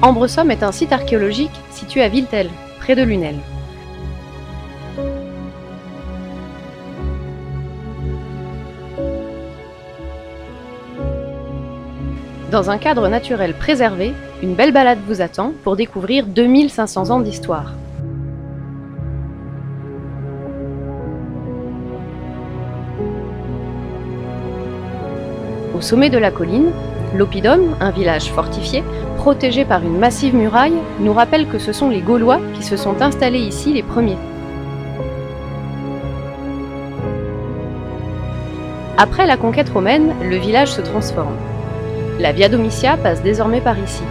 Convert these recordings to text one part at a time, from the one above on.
Ambresomme est un site archéologique situé à Villetel, près de Lunel. Dans un cadre naturel préservé, une belle balade vous attend pour découvrir 2500 ans d'histoire. Au sommet de la colline, l'Oppidum, un village fortifié, protégé par une massive muraille, nous rappelle que ce sont les Gaulois qui se sont installés ici les premiers. Après la conquête romaine, le village se transforme. La Via Domitia passe désormais par ici.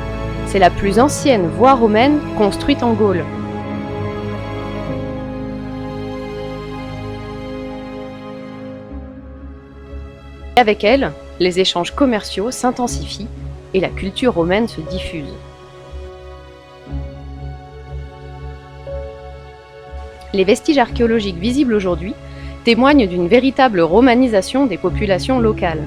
C'est la plus ancienne voie romaine construite en Gaule. Avec elle, les échanges commerciaux s'intensifient et la culture romaine se diffuse. Les vestiges archéologiques visibles aujourd'hui témoignent d'une véritable romanisation des populations locales.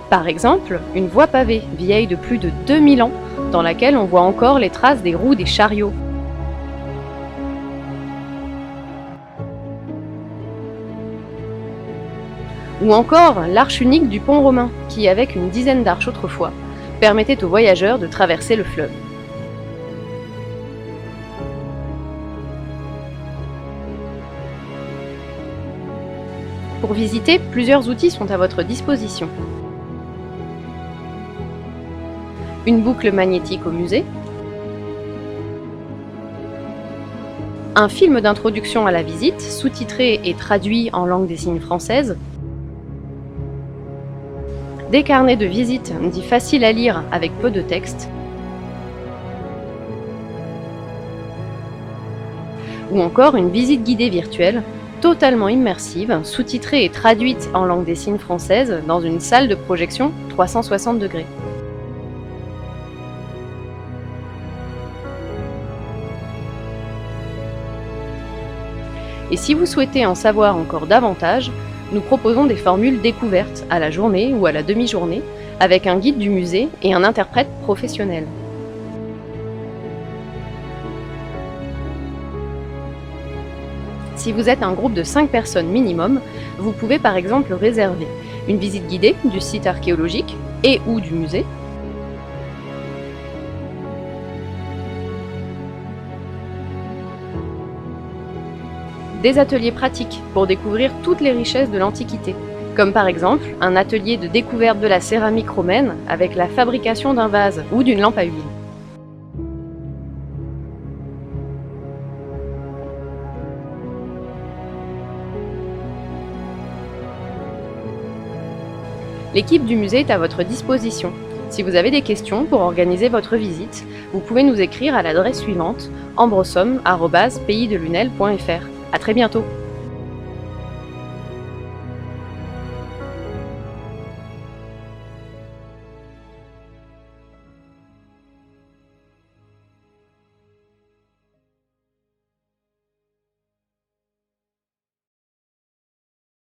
Par exemple, une voie pavée vieille de plus de 2000 ans, dans laquelle on voit encore les traces des roues des chariots. Ou encore l'arche unique du pont romain, qui, avec une dizaine d'arches autrefois, permettait aux voyageurs de traverser le fleuve. Pour visiter, plusieurs outils sont à votre disposition. Une boucle magnétique au musée, un film d'introduction à la visite, sous-titré et traduit en langue des signes française, des carnets de visite dits faciles à lire avec peu de texte, ou encore une visite guidée virtuelle, totalement immersive, sous-titrée et traduite en langue des signes française dans une salle de projection 360 degrés. Et si vous souhaitez en savoir encore davantage, nous proposons des formules découvertes à la journée ou à la demi-journée, avec un guide du musée et un interprète professionnel. Si vous êtes un groupe de 5 personnes minimum, vous pouvez par exemple réserver une visite guidée du site archéologique et ou du musée, des ateliers pratiques pour découvrir toutes les richesses de l'Antiquité, comme par exemple un atelier de découverte de la céramique romaine avec la fabrication d'un vase ou d'une lampe à huile. L'équipe du musée est à votre disposition. Si vous avez des questions pour organiser votre visite, vous pouvez nous écrire à l'adresse suivante ambresomme@paysdelunel.fr. À très bientôt!